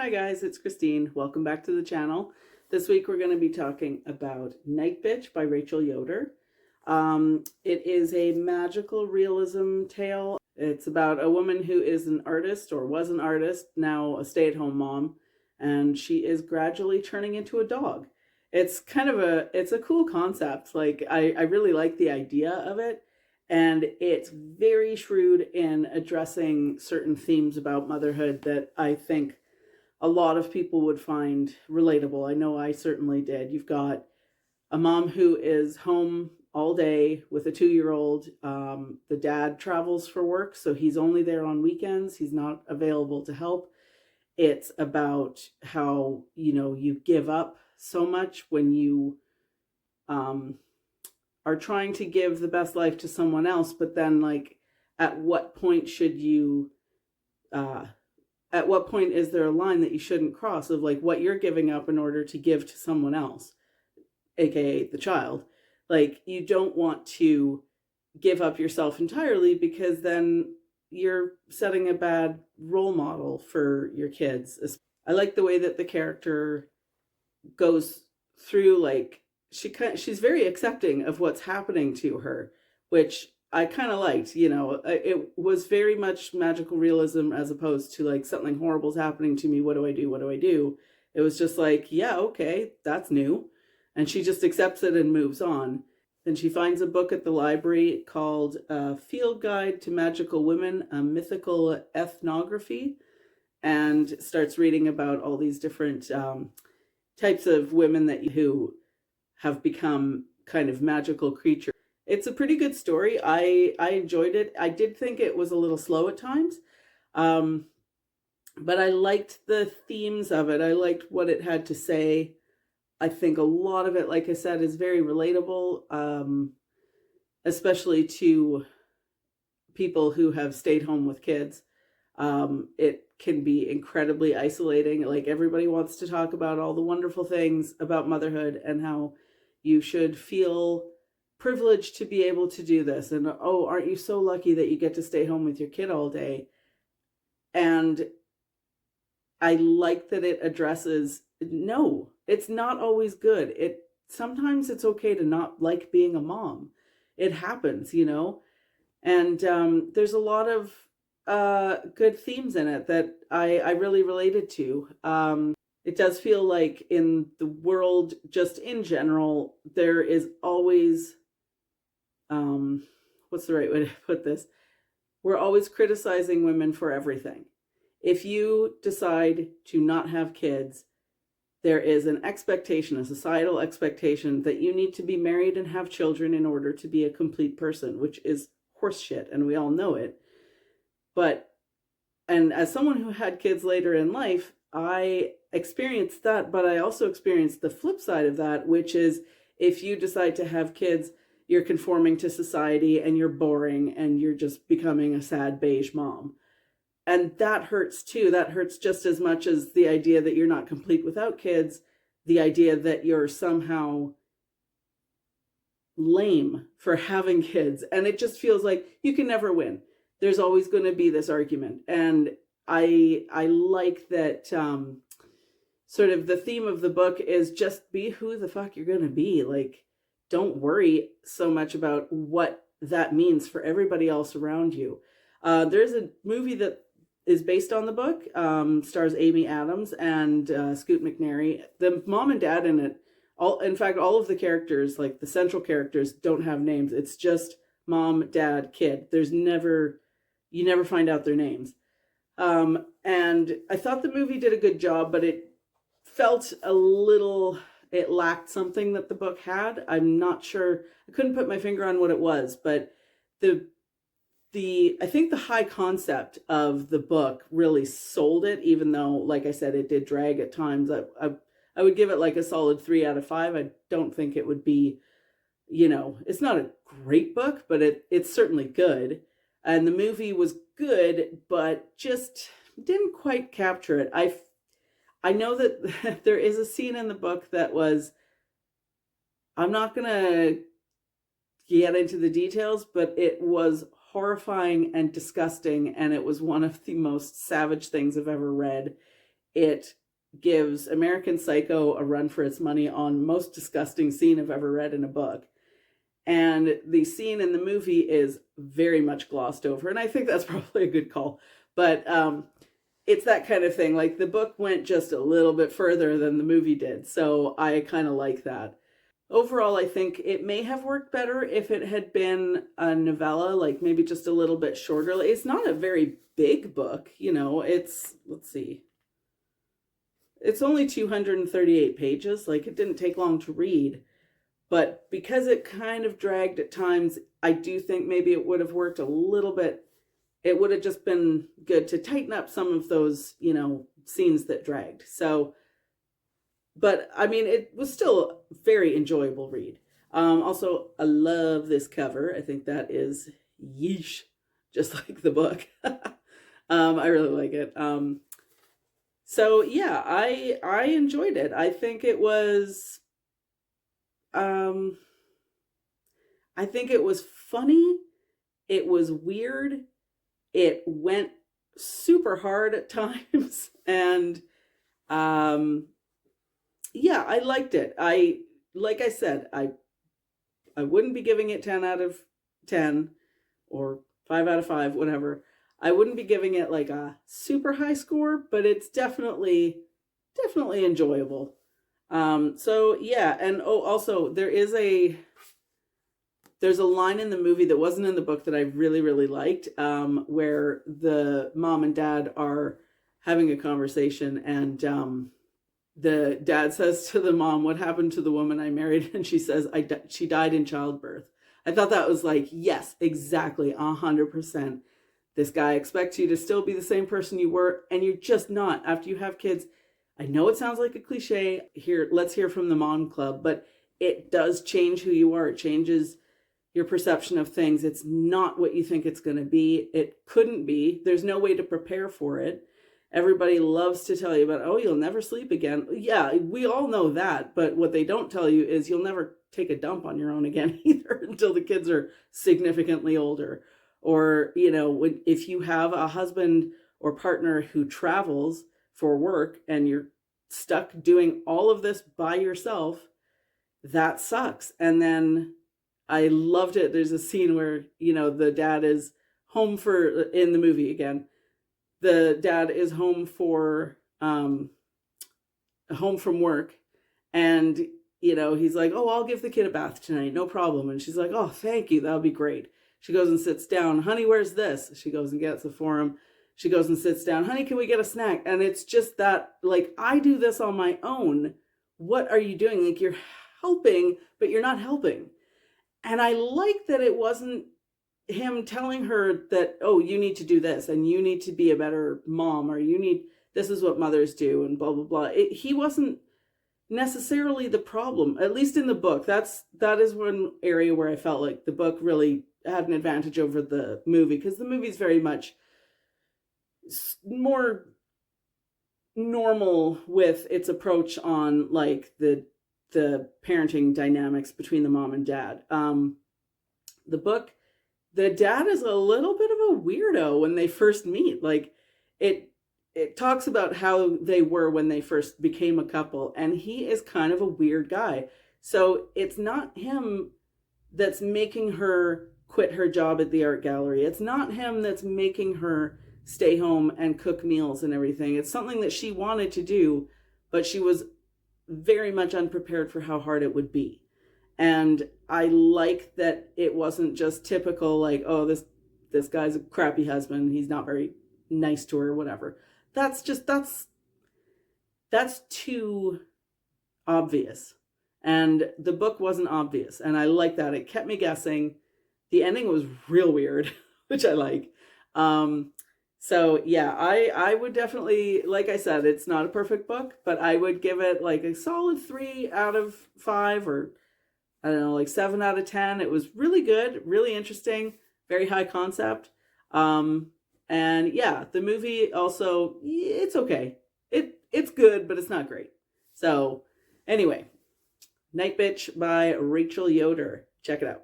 Hi guys, it's Christine. Welcome back to the channel. This week we're going to be talking about Nightbitch by Rachel Yoder. It is a magical realism tale. It's about a woman who is an artist, or was an artist, now a stay-at-home mom, and she is gradually turning into a dog. It's kind of it's a cool concept. Like I really like the idea of it, and it's very shrewd in addressing certain themes about motherhood that I think a lot of people would find relatable. I know I certainly did. You've got a mom who is home all day with a 2-year-old. The dad travels for work, so he's only there on weekends. He's not available to help. It's about how, you give up so much when you are trying to give the best life to someone else, but then, like, at what point should you at what point is there a line that you shouldn't cross of like what you're giving up in order to give to someone else, aka the child? Like, you don't want to give up yourself entirely, because then you're setting a bad role model for your kids. I like the way that the character goes through, like, she's very accepting of what's happening to her, which I kind of liked. It was very much magical realism, as opposed to like something horrible's happening to me. What do I do? What do I do? It was just like, yeah, okay, that's new. And she just accepts it and moves on. Then she finds a book at the library called Field Guide to Magical Women, a Mythical Ethnography, and starts reading about all these different types of women who have become kind of magical creatures. It's a pretty good story. I enjoyed it. I did think it was a little slow at times, but I liked the themes of it. I liked what it had to say. I think a lot of it, like I said, is very relatable, especially to people who have stayed home with kids. It can be incredibly isolating. Like, everybody wants to talk about all the wonderful things about motherhood and how you should feel privileged to be able to do this. And, oh, aren't you so lucky that you get to stay home with your kid all day? And I like that it addresses, no, it's not always good. Sometimes it's okay to not like being a mom. It happens, and there's a lot of good themes in it that I really related to. It does feel like in the world, just in general, there is always, what's the right way to put this? We're always criticizing women for everything. If you decide to not have kids, there is an expectation, a societal expectation, that you need to be married and have children in order to be a complete person, which is horseshit, and we all know it. And as someone who had kids later in life, I experienced that, but I also experienced the flip side of that, which is, if you decide to have kids, you're conforming to society and you're boring and you're just becoming a sad beige mom. And that hurts too. That hurts just as much as the idea that you're not complete without kids, the idea that you're somehow lame for having kids. And it just feels like you can never win. There's always going to be this argument. And I like that sort of the theme of the book is just be who the fuck you're going to be. Like, don't worry so much about what that means for everybody else around you. There's a movie that is based on the book, stars Amy Adams and Scoot McNairy. The mom and dad in it, in fact, all of the characters, like the central characters, don't have names. It's just mom, dad, kid. You never find out their names. And I thought the movie did a good job, but it felt it lacked something that the book had. I'm not sure. I couldn't put my finger on what it was, but I think the high concept of the book really sold it, even though, like I said, it did drag at times. I would give it like a solid 3 out of 5. I don't think it would be, it's not a great book, but it's certainly good. And the movie was good, but just didn't quite capture it. I know that there is a scene in the book that I'm not going to get into the details, but it was horrifying and disgusting, and it was one of the most savage things I've ever read. it gives American Psycho a run for its money on most disgusting scene I've ever read in a book. And the scene in the movie is very much glossed over. And I think that's probably a good call. But it's that kind of thing. Like, the book went just a little bit further than the movie did. So I kind of like that. Overall, I think it may have worked better if it had been a novella, like maybe just a little bit shorter. It's not a very big book, you know. It's, let's see, it's only 238 pages. Like, it didn't take long to read. But because it kind of dragged at times, I do think maybe it would have worked a little bit. It would have just been good to tighten up some of those, you know, scenes that dragged. So, but I mean, it was still a very enjoyable read. Also, I love this cover. I think that is yeesh, just like the book. I really like it. So yeah, I enjoyed it. I think it was, I think it was funny. It was weird. It went super hard at times. And, yeah, I liked it. Like I said, I wouldn't be giving it 10 out of 10 or 5 out of 5, whatever. I wouldn't be giving it like a super high score, but it's definitely enjoyable. So yeah, and also there's a line in the movie that wasn't in the book that I really liked, where the mom and dad are having a conversation, and the dad says to the mom, "What happened to the woman I married?" And she says, she died in childbirth. I thought that was like, yes, exactly, 100%. This guy expects you to still be the same person you were, and you're just not after you have kids. I know it sounds like a cliche here. Let's hear from the Mom Club, but it does change who you are. It changes your perception of things. It's not what you think it's going to be. It couldn't be. There's no way to prepare for it. Everybody loves to tell you about, oh, you'll never sleep again. Yeah, we all know that. But what they don't tell you is you'll never take a dump on your own again either until the kids are significantly older. Or, you know, if you have a husband or partner who travels for work and you're stuck doing all of this by yourself, that sucks. And then I loved it. There's a scene where, you know, the dad is home in the movie again, the dad is home from work, and, you know, he's like, "Oh, I'll give the kid a bath tonight, no problem." And she's like, "Oh, thank you, that would be great." She goes and sits down. "Honey, where's this?" She goes and gets it for him. She goes and sits down. "Honey, can we get a snack?" And it's just that, like, I do this on my own. What are you doing? Like, you're helping, but you're not helping. And I like that it wasn't him telling her that, oh, you need to do this and you need to be a better mom, or this is what mothers do, and blah, blah, blah. He wasn't necessarily the problem, at least in the book. That is one area where I felt like the book really had an advantage over the movie, because the movie's very much more normal with its approach on, like, the parenting dynamics between the mom and dad. The book, the dad is a little bit of a weirdo when they first meet. Like, it talks about how they were when they first became a couple, and he is kind of a weird guy. So it's not him that's making her quit her job at the art gallery. It's not him that's making her stay home and cook meals and everything. It's something that she wanted to do, but she was very much unprepared for how hard it would be. And I like that it wasn't just typical, like, oh, this guy's a crappy husband, he's not very nice to her, or whatever. That's too obvious. And the book wasn't obvious, and I like that. It kept me guessing. The ending was real weird, which I like. So yeah, I would definitely, like I said, it's not a perfect book, but I would give it like a solid 3 out of 5, or I don't know, like 7 out of 10. It was really good, really interesting, very high concept. And yeah, the movie also, it's okay. It's good, but it's not great. So anyway, Nightbitch by Rachel Yoder. Check it out.